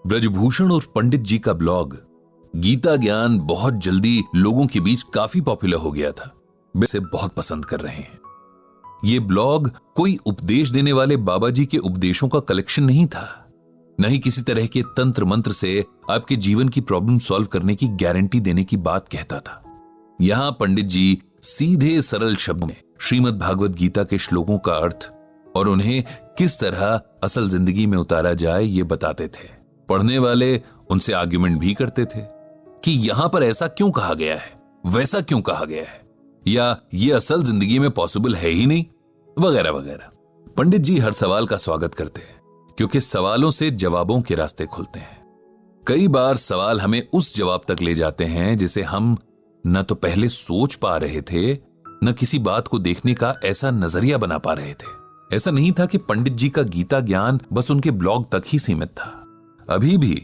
ब्रजभूषण और पंडित जी का ब्लॉग गीता ज्ञान बहुत जल्दी लोगों के बीच काफी पॉपुलर हो गया था। इसे बहुत पसंद कर रहे हैं। ये ब्लॉग कोई उपदेश देने वाले बाबा जी के उपदेशों का कलेक्शन नहीं था, न ही किसी तरह के तंत्र मंत्र से आपके जीवन की प्रॉब्लम सॉल्व करने की गारंटी देने की बात कहता था। यहां पंडित जी सीधे सरल शब्दों में श्रीमद् भागवत गीता के श्लोकों का अर्थ और उन्हें किस तरह असल जिंदगी में उतारा जाए ये बताते थे। पढ़ने वाले उनसे आर्ग्यूमेंट भी करते थे कि यहां पर ऐसा क्यों कहा गया है, वैसा क्यों कहा गया है, या ये असल जिंदगी में पॉसिबल है ही नहीं, वगैरह वगैरह। पंडित जी हर सवाल का स्वागत करते हैं क्योंकि सवालों से जवाबों के रास्ते खुलते हैं। कई बार सवाल हमें उस जवाब तक ले जाते हैं जिसे हम न तो पहले सोच पा रहे थे, न किसी बात को देखने का ऐसा नजरिया बना पा रहे थे। ऐसा नहीं था कि पंडित जी का गीता ज्ञान बस उनके ब्लॉग तक ही सीमित था। अभी भी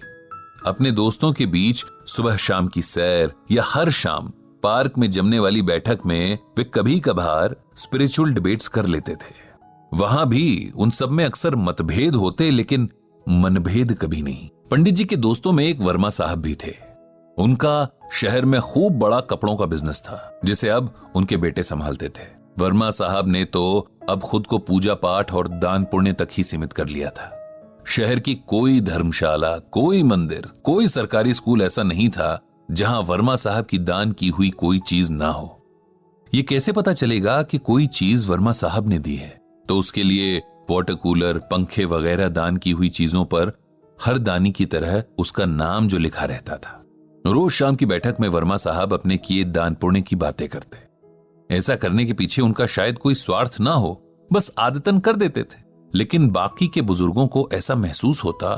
अपने दोस्तों के बीच सुबह शाम की सैर या हर शाम पार्क में जमने वाली बैठक में वे कभी कभार स्पिरिचुअल डिबेट्स कर लेते थे। वहां भी उन सब में अक्सर मतभेद होते, लेकिन मनभेद कभी नहीं। पंडित जी के दोस्तों में एक वर्मा साहब भी थे। उनका शहर में खूब बड़ा कपड़ों का बिजनेस था जिसे अब उनके बेटे संभालते थे। वर्मा साहब ने तो अब खुद को पूजा पाठ और दान पुण्य तक ही सीमित कर लिया था। शहर की कोई धर्मशाला, कोई मंदिर, कोई सरकारी स्कूल ऐसा नहीं था जहां वर्मा साहब की दान की हुई कोई चीज ना हो। यह कैसे पता चलेगा कि कोई चीज वर्मा साहब ने दी है? तो उसके लिए वाटर कूलर, पंखे वगैरह दान की हुई चीजों पर हर दानी की तरह उसका नाम जो लिखा रहता था। रोज शाम की बैठक में वर्मा साहब अपने किए दान पुण्य की बातें करते। ऐसा करने के पीछे उनका शायद कोई स्वार्थ ना हो, बस आदतन कर देते थे। लेकिन बाकी के बुजुर्गों को ऐसा महसूस होता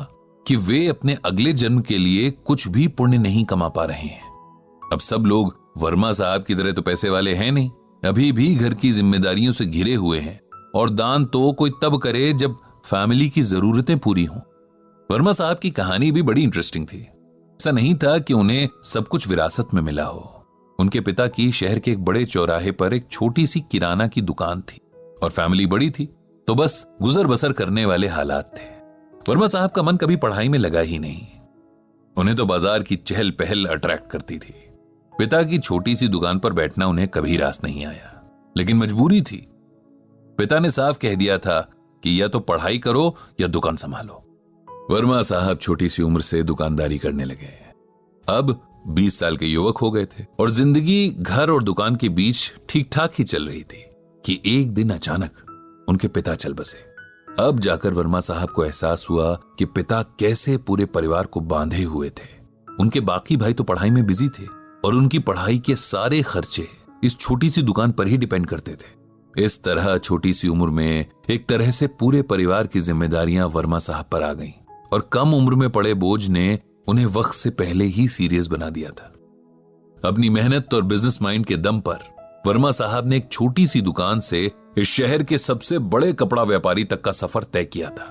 कि वे अपने अगले जन्म के लिए कुछ भी पुण्य नहीं कमा पा रहे हैं। अब सब लोग वर्मा साहब की तरह तो पैसे वाले हैं नहीं, अभी भी घर की जिम्मेदारियों से घिरे हुए हैं, और दान तो कोई तब करे जब फैमिली की जरूरतें पूरी हों। वर्मा साहब की कहानी भी बड़ी इंटरेस्टिंग थी। ऐसा नहीं था कि उन्हें सब कुछ विरासत में मिला हो। उनके पिता की शहर के एक बड़े चौराहे पर एक छोटी सी किराना की दुकान थी और फैमिली बड़ी थी, तो बस गुजर बसर करने वाले हालात थे। वर्मा साहब का मन कभी पढ़ाई में लगा ही नहीं। उन्हें तो बाजार की चहल पहल अट्रैक्ट करती थी। पिता की छोटी सी दुकान पर बैठना उन्हें कभी रास नहीं आया, लेकिन मजबूरी थी। पिता ने साफ कह दिया था कि या तो पढ़ाई करो या दुकान संभालो। वर्मा साहब छोटी सी उम्र से दुकानदारी करने लगे। अब 20 साल के युवक हो गए थे और जिंदगी घर और दुकान के बीच ठीक ठाक ही चल रही थी कि एक दिन अचानक उनके पिता चल बसे। अब जाकर वर्मा साहब को एहसास हुआ कि पिता कैसे पूरे परिवार को बांधे हुए थे। उनके बाकी भाई तो पढ़ाई में बिजी थे और उनकी पढ़ाई के सारे खर्चे इस छोटी सी दुकान पर ही डिपेंड करते थे। इस तरह छोटी सी उम्र में एक तरह से पूरे परिवार की जिम्मेदारियां वर्मा साहब पर आ गईं और कम उम्र में पड़े बोझ ने उन्हें वक्त से पहले ही सीरियस बना दिया था। अपनी मेहनत और बिजनेस माइंड के दम पर वर्मा साहब ने एक छोटी सी दुकान से इस शहर के सबसे बड़े कपड़ा व्यापारी तक का सफर तय किया था।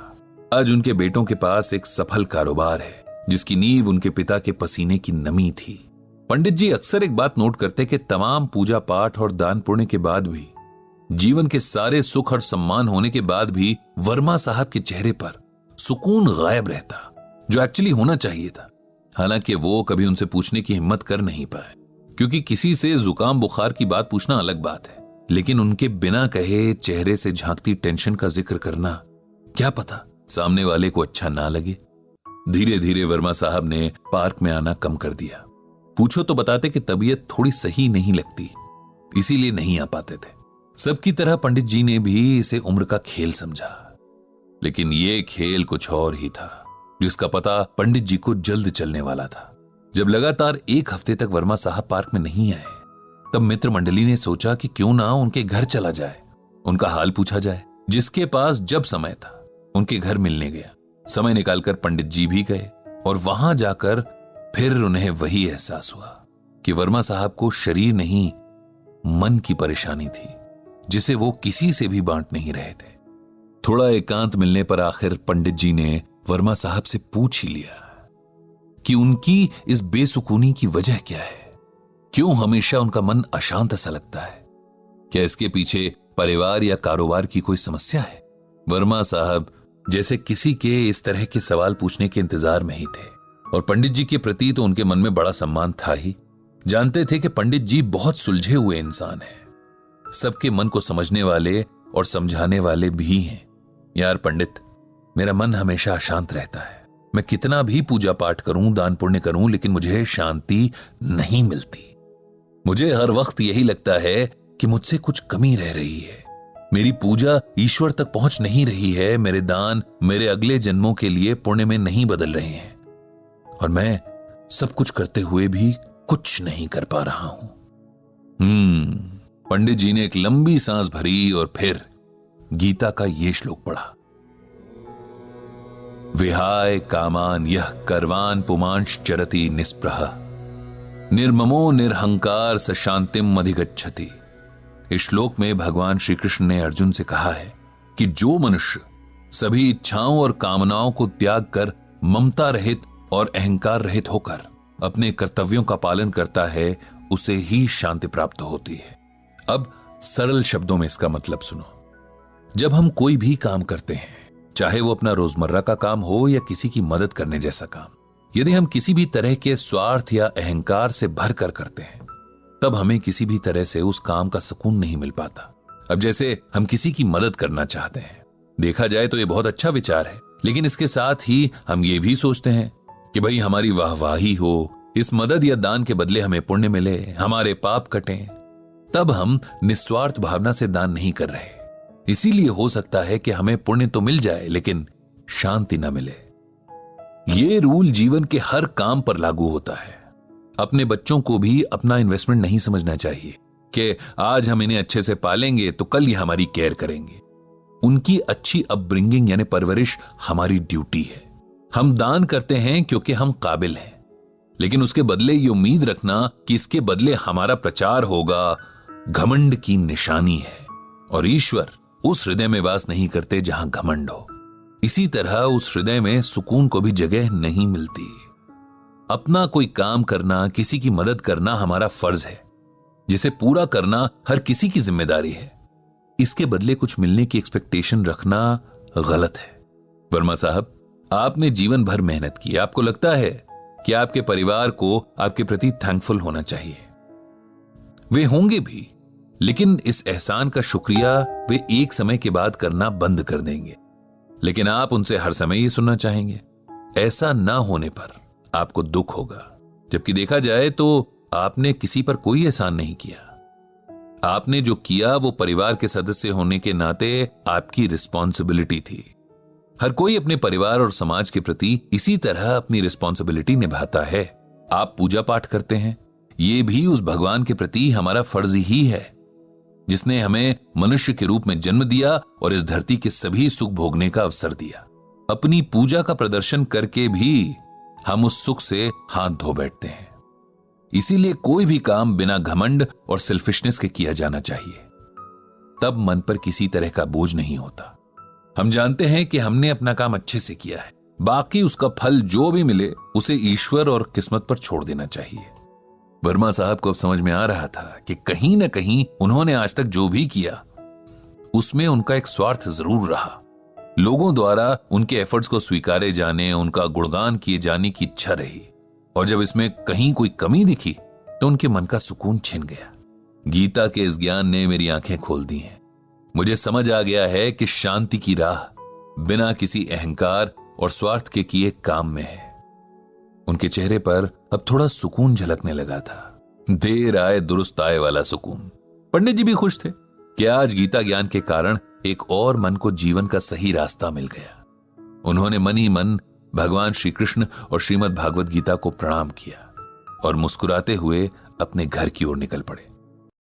आज उनके बेटों के पास एक सफल कारोबार है जिसकी नींव उनके पिता के पसीने की नमी थी। पंडित जी अक्सर एक बात नोट करते कि तमाम पूजा पाठ और दान पुण्य के बाद भी, जीवन के सारे सुख और सम्मान होने के बाद भी वर्मा साहब के चेहरे पर सुकून गायब रहता, जो एक्चुअली होना चाहिए था। हालांकि वो कभी उनसे पूछने की हिम्मत कर नहीं पाए, क्योंकि किसी से जुकाम बुखार की बात पूछना अलग बात है, लेकिन उनके बिना कहे चेहरे से झांकती टेंशन का जिक्र करना, क्या पता सामने वाले को अच्छा ना लगे। धीरे धीरे वर्मा साहब ने पार्क में आना कम कर दिया। पूछो तो बताते कि तबीयत थोड़ी सही नहीं लगती, इसीलिए नहीं आ पाते थे। सबकी तरह पंडित जी ने भी इसे उम्र का खेल समझा, लेकिन ये खेल कुछ और ही था जिसका पता पंडित जी को जल्द चलने वाला था। जब लगातार एक हफ्ते तक वर्मा साहब पार्क में नहीं आए, तब मित्र मंडली ने सोचा कि क्यों ना उनके घर चला जाए, उनका हाल पूछा जाए। जिसके पास जब समय था उनके घर मिलने गया। समय निकालकर पंडित जी भी गए और वहां जाकर फिर उन्हें वही एहसास हुआ कि वर्मा साहब को शरीर नहीं, मन की परेशानी थी जिसे वो किसी से भी बांट नहीं रहे थे। थोड़ा एकांत मिलने पर आखिर पंडित जी ने वर्मा साहब से पूछ ही लिया कि उनकी इस बेसुकूनी की वजह क्या है, क्यों हमेशा उनका मन अशांत सा लगता है। क्या इसके पीछे परिवार या कारोबार की कोई समस्या है? वर्मा साहब जैसे किसी के इस तरह के सवाल पूछने के इंतजार में ही थे। और पंडित जी के प्रति तो उनके मन में बड़ा सम्मान था ही। जानते थे कि पंडित जी बहुत सुलझे हुए इंसान हैं, सबके मन को समझने वाले और समझाने वाले भी हैं। यार पंडित, मेरा मन हमेशा अशांत रहता है। मैं कितना भी पूजा पाठ करूं, दान पुण्य करूं, लेकिन मुझे शांति नहीं मिलती। मुझे हर वक्त यही लगता है कि मुझसे कुछ कमी रह रही है। मेरी पूजा ईश्वर तक पहुंच नहीं रही है। मेरे दान मेरे अगले जन्मों के लिए पुण्य में नहीं बदल रहे हैं, और मैं सब कुछ करते हुए भी कुछ नहीं कर पा रहा हूं। पंडित जी ने एक लंबी सांस भरी और फिर गीता का ये श्लोक पढ़ा। विहाय कामान यह कर्वान पुमांश चरति निस्पृह निर्ममो निरहंकार स शांतिम अधिगच्छति। इस श्लोक में भगवान श्री कृष्ण ने अर्जुन से कहा है कि जो मनुष्य सभी इच्छाओं और कामनाओं को त्याग कर ममता रहित और अहंकार रहित होकर अपने कर्तव्यों का पालन करता है, उसे ही शांति प्राप्त होती है। अब सरल शब्दों में इसका मतलब सुनो। जब हम कोई भी काम करते हैं, चाहे वो अपना रोजमर्रा का काम हो या किसी की मदद करने जैसा काम, यदि हम किसी भी तरह के स्वार्थ या अहंकार से भर कर करते हैं, तब हमें किसी भी तरह से उस काम का सुकून नहीं मिल पाता। अब जैसे हम किसी की मदद करना चाहते हैं, देखा जाए तो ये बहुत अच्छा विचार है, लेकिन इसके साथ ही हम ये भी सोचते हैं कि भाई हमारी वाहवाही हो, इस मदद या दान के बदले हमें पुण्य मिले, हमारे पाप कटें। तब हम निस्वार्थ भावना से दान नहीं कर रहे। इसीलिए हो सकता है कि हमें पुण्य तो मिल जाए लेकिन शांति न मिले। ये रूल जीवन के हर काम पर लागू होता है। अपने बच्चों को भी अपना इन्वेस्टमेंट नहीं समझना चाहिए कि आज हम इन्हें अच्छे से पालेंगे तो कल ये हमारी केयर करेंगे। उनकी अच्छी अपब्रिंगिंग यानी परवरिश हमारी ड्यूटी है। हम दान करते हैं क्योंकि हम काबिल हैं, लेकिन उसके बदले ये उम्मीद रखना कि इसके बदले हमारा प्रचार होगा, घमंड की निशानी है। और ईश्वर उस हृदय में वास नहीं करते जहां घमंड हो। इसी तरह उस हृदय में सुकून को भी जगह नहीं मिलती। अपना कोई काम करना, किसी की मदद करना हमारा फर्ज है, जिसे पूरा करना हर किसी की जिम्मेदारी है। इसके बदले कुछ मिलने की एक्सपेक्टेशन रखना गलत है। वर्मा साहब, आपने जीवन भर मेहनत की, आपको लगता है कि आपके परिवार को आपके प्रति थैंकफुल होना चाहिए। वे होंगे भी, लेकिन इस एहसान का शुक्रिया वे एक समय के बाद करना बंद कर देंगे। लेकिन आप उनसे हर समय ये सुनना चाहेंगे। ऐसा ना होने पर आपको दुख होगा, जबकि देखा जाए तो आपने किसी पर कोई एहसान नहीं किया। आपने जो किया वो परिवार के सदस्य होने के नाते आपकी रिस्पॉन्सिबिलिटी थी। हर कोई अपने परिवार और समाज के प्रति इसी तरह अपनी रिस्पॉन्सिबिलिटी निभाता है। आप पूजा पाठ करते हैं, ये भी उस भगवान के प्रति हमारा फर्ज ही है, जिसने हमें मनुष्य के रूप में जन्म दिया और इस धरती के सभी सुख भोगने का अवसर दिया। अपनी पूजा का प्रदर्शन करके भी हम उस सुख से हाथ धो बैठते हैं। इसीलिए कोई भी काम बिना घमंड और सेल्फिशनेस के किया जाना चाहिए, तब मन पर किसी तरह का बोझ नहीं होता। हम जानते हैं कि हमने अपना काम अच्छे से किया है, बाकी उसका फल जो भी मिले उसे ईश्वर और किस्मत पर छोड़ देना चाहिए। वर्मा साहब को अब समझ में आ रहा था कि कहीं ना कहीं उन्होंने आज तक जो भी किया उसमें उनका एक स्वार्थ जरूर रहा। लोगों द्वारा उनके एफर्ट्स को स्वीकारे जाने, उनका गुणगान किए जाने की इच्छा रही, और जब इसमें कहीं कोई कमी दिखी तो उनके मन का सुकून छिन गया। गीता के इस ज्ञान ने मेरी आंखें खोल दी हैं। मुझे समझ आ गया है कि शांति की राह बिना किसी अहंकार और स्वार्थ के किए काम में है। उनके चेहरे पर अब थोड़ा सुकून झलकने लगा था। देर आए दुरुस्त आए वाला सुकून। पंडित जी भी खुश थे कि आज गीता ज्ञान के कारण एक और मन को जीवन का सही रास्ता मिल गया। उन्होंने मन ही मन भगवान श्री कृष्ण और श्रीमद् भागवत गीता को प्रणाम किया और मुस्कुराते हुए अपने घर की ओर निकल पड़े।